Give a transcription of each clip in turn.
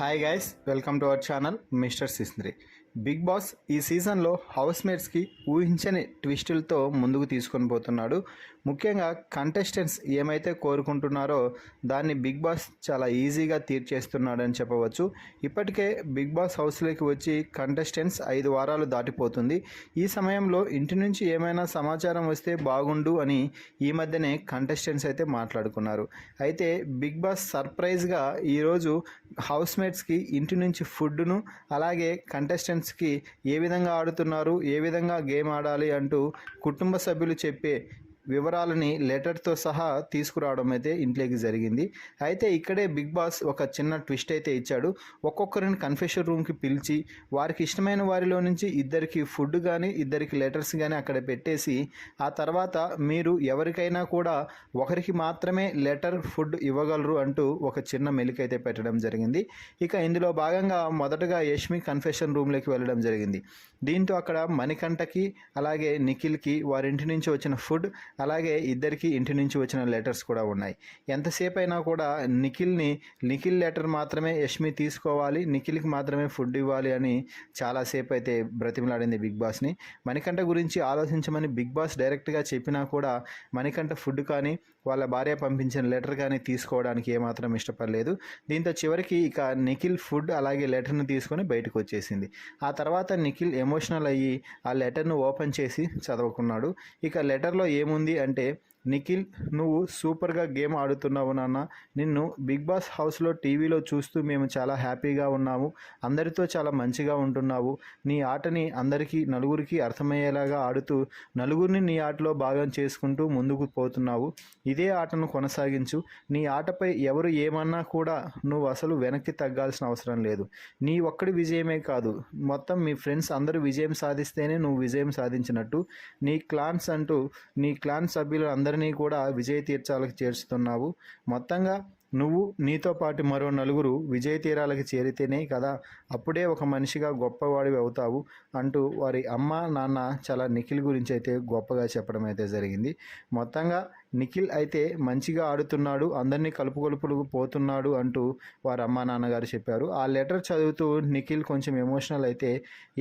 Hi guys, welcome to our channel mister Sisindri. Big boss ఈ సీజన్లో house మేట్స్కి ఊహించని ట్విస్టులతో ముందుకు తీసుకొని పోతున్నాడు. ముఖ్యంగా కంటెస్టెంట్స్ ఏమైతే కోరుకుంటున్నారో దాన్ని బిగ్ బాస్ చాలా ఈజీగా తీర్చేస్తున్నాడని చెప్పవచ్చు. ఇప్పటికే బిగ్ బాస్ హౌస్లోకి వచ్చి కంటెస్టెంట్స్ 5 వారాలు దాటిపోతుంది. ఈ సమయంలో ఇంటి నుంచి ఏమైనా సమాచారం వస్తే బాగుండు అని ఈ మధ్యనే కంటెస్టెంట్స్ అయితే మాట్లాడుకున్నారు. అయితే బిగ్ బాస్ సర్ప్రైజ్గా ఈరోజు హౌస్ మేట్స్కి ఇంటి నుంచి ఫుడ్ను అలాగే కంటెస్టెంట్స్కి ఏ విధంగా ఆడుతున్నారు, ఏ విధంగా గేమ్ ఆడాలి అంటూ కుటుంబ సభ్యులు చెప్పే వివరాలని లెటర్తో సహా తీసుకురావడం అయితే ఇంట్లోకి జరిగింది. అయితే ఇక్కడే బిగ్ బాస్ ఒక చిన్న ట్విస్ట్ అయితే ఇచ్చాడు. ఒక్కొక్కరిని కన్ఫెషన్ రూమ్కి పిలిచి వారికి ఇష్టమైన వారిలో నుంచి ఇద్దరికి ఫుడ్ కానీ ఇద్దరికి లెటర్స్ కానీ అక్కడ పెట్టేసి ఆ తర్వాత మీరు ఎవరికైనా కూడా ఒకరికి మాత్రమే లెటర్ ఫుడ్ ఇవ్వగలరు అంటూ ఒక చిన్న మెలికైతే పెట్టడం జరిగింది. ఇక ఇందులో భాగంగా మొదటగా యష్మి కన్ఫెషన్ రూమ్లోకి వెళ్ళడం జరిగింది. దీంతో అక్కడ మణికంఠకి అలాగే నిఖిల్కి వారింటి నుంచి వచ్చిన ఫుడ్ అలాగే ఇద్దరికి ఇంటి నుంచి వచ్చిన లెటర్స్ కూడా ఉన్నాయి. ఎంతసేపు అయినా కూడా నిఖిల్ లెటర్ మాత్రమే యష్మి తీసుకోవాలి, నిఖిల్కి మాత్రమే ఫుడ్ ఇవ్వాలి అని చాలాసేపు అయితే బ్రతిమలాడింది బిగ్ బాస్ని. మణికంఠ గురించి ఆలోచించమని బిగ్ బాస్ డైరెక్ట్గా చెప్పినా కూడా మణికంఠ ఫుడ్ కానీ వాళ్ళ భార్య పంపించిన లెటర్ కానీ తీసుకోవడానికి ఏమాత్రం ఇష్టపడలేదు. దీంతో చివరికి ఇక నిఖిల్ ఫుడ్ అలాగే లెటర్ని తీసుకొని బయటకు వచ్చేసింది. ఆ తర్వాత నిఖిల్ ఎమోషనల్ అయ్యి ఆ లెటర్ను ఓపెన్ చేసి చదువుకున్నాడు. ఇక లెటర్లో ఏముంది అంటే, నిఖిల్, నువ్వు సూపర్గా గేమ్ ఆడుతున్నావు నాన్న. నిన్ను బిగ్ బాస్ హౌస్లో టీవీలో చూస్తూ మేము చాలా హ్యాపీగా ఉన్నాము. అందరితో చాలా మంచిగా ఉంటున్నావు. నీ ఆటని అందరికీ నలుగురికి అర్థమయ్యేలాగా ఆడుతూ నలుగురిని నీ ఆటలో భాగం చేసుకుంటూ ముందుకు పోతున్నావు. ఇదే ఆటను కొనసాగించు. నీ ఆటపై ఎవరు ఏమన్నా కూడా నువ్వు అసలు వెనక్కి తగ్గాల్సిన అవసరం లేదు. నీ ఒక్కడి విజయమే కాదు, మొత్తం మీ ఫ్రెండ్స్ అందరూ విజయం సాధిస్తేనే నువ్వు విజయం సాధించినట్టు. నీ క్లాన్ సభ్యులు అందరినీ కూడా విజయ తీర్చాలకు చేర్చుతున్నావు. మొత్తంగా నువ్వు నీతో పాటు మరో నలుగురు విజయ తీరాలకు చేరితేనే కదా అప్పుడే ఒక మనిషిగా గొప్పవాడివి అవుతావు అంటూ వారి అమ్మ నాన్న చాలా నిఖిల్ గురించి అయితే గొప్పగా చెప్పడం అయితే జరిగింది. మొత్తంగా నిఖిల్ అయితే మంచిగా ఆడుతున్నాడు, అందరినీ కలుపుకొలుపులు పోతున్నాడు అంటూ వారి అమ్మ నాన్నగారు చెప్పారు. ఆ లెటర్ చదువుతూ నిఖిల్ కొంచెం ఎమోషనల్ అయితే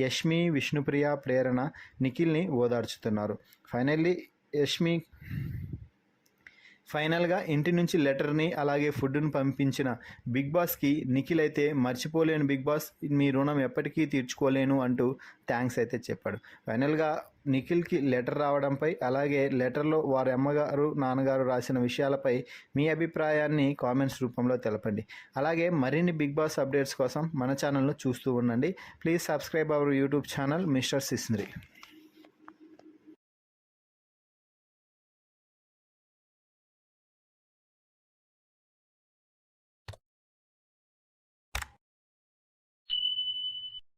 యష్మి, విష్ణుప్రియ, ప్రేరణ నిఖిల్ని ఓదార్చుతున్నారు. ఫైనల్గా ఇంటి నుంచి లెటర్ని అలాగే ఫుడ్ని పంపించిన బిగ్ బాస్కి నిఖిల్ అయితే మర్చిపోలేను బిగ్ బాస్, మీ రుణం ఎప్పటికీ తీర్చుకోలేను అంటూ థ్యాంక్స్ అయితే చెప్పాడు. ఫైనల్గా నిఖిల్కి లెటర్ రావడంపై అలాగే లెటర్లో వారి అమ్మగారు నాన్నగారు రాసిన విషయాలపై మీ అభిప్రాయాన్ని కామెంట్స్ రూపంలో తెలపండి. అలాగే మరిన్ని బిగ్ బాస్ అప్డేట్స్ కోసం మన ఛానల్ను చూస్తూ ఉండండి. Please subscribe our YouTube channel mister సిస్ంద్రి.